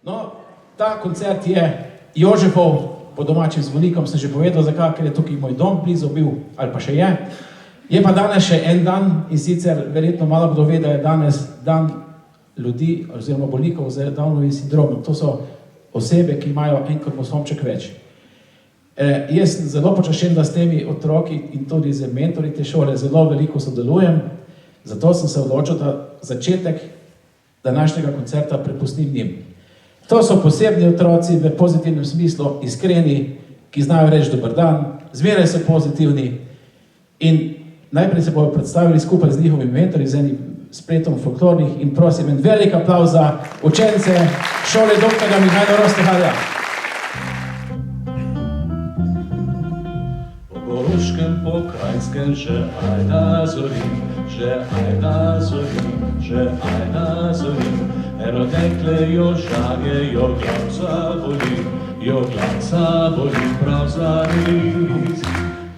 No, ta koncert je Jožefov, po domačim zvonikom sem že povedal, zakaj, ker je tukaj moj dom blizu bil, ali pa še je. Je pa danes še en dan in sicer verjetno malo kdo ve, da je danes dan ljudi oziroma bolnikov z Downovim sindromom. To so osebe, ki imajo en kromosomček več. Jaz sem zelo počaščen, da s temi otroki in tudi z mentorji te šole zelo veliko sodelujem, zato sem se odločil, da začetek današnjega koncerta prepustim njim. To so posebni otroci v pozitivnem smislu, iskreni, ki znajo reči dober dan, zmeraj so pozitivni in najprej se bodo predstavili skupaj z njihovimi mentorji, z enim spletom folklornih in prosim en velik aplavz za učence šole dr. Mihajla Rosteharja. Po Koroškem, po Krajnskem, že ajda zori, že ajda zori, že ajda zori. Eno dekle jo žage, jo glavca boli prav zares.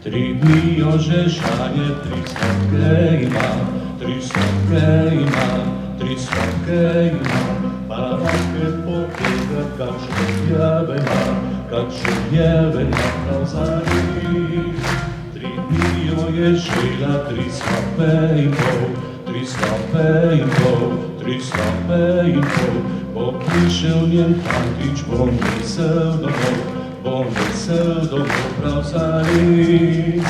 3 dni jo že žage, 300 ima, 300 ima, 300 ima. Pa lahko pogleda, kakšno je vena prav zares. 3 dni jo je žela, 300 in pol, 300 in pol, 300 in pol. Bo prišel njen fantič, bo nesel domov prav zares.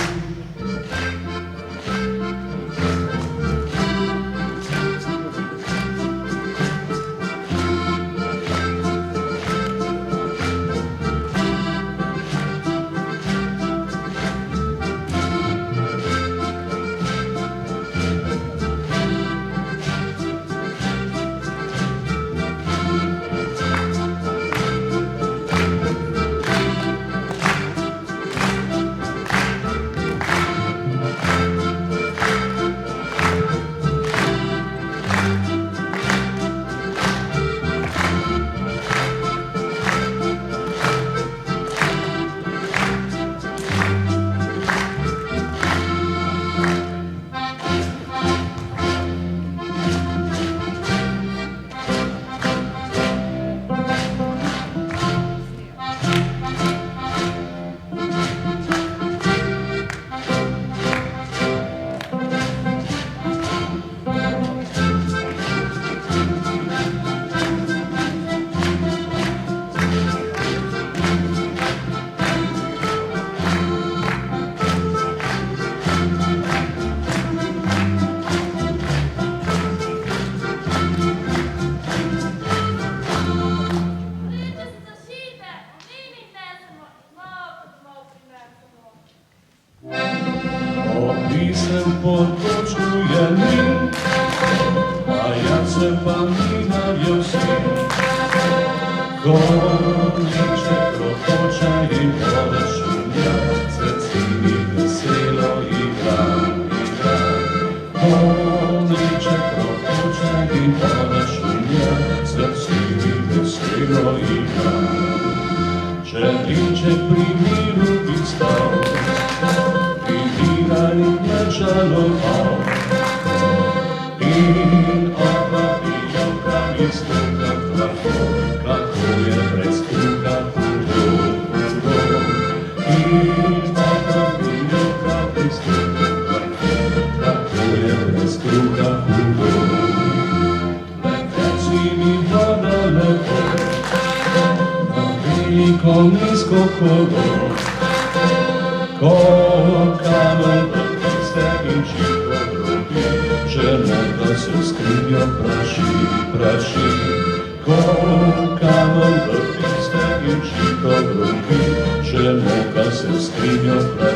Potočuje mi, a ja se pa mi naviosim. Koniče kropoča in vode šumja, srce mi veselo igra. Koniče kropoča in vode šumja, srce mi veselo igra. Červinček pri miru bi stal, žaloval in oba bijoka mi stuka praho, kako je brez kruha hudo. In oba bijoka mi stuka praho, kako je brez kruha hudo. Leteci mi voda lepo, na veliko nizko kolo, ko kamen in čito drugi, že neka se skrinjo praši. Ko kamen v piste in čito drugi, že neka se skrinjo praši.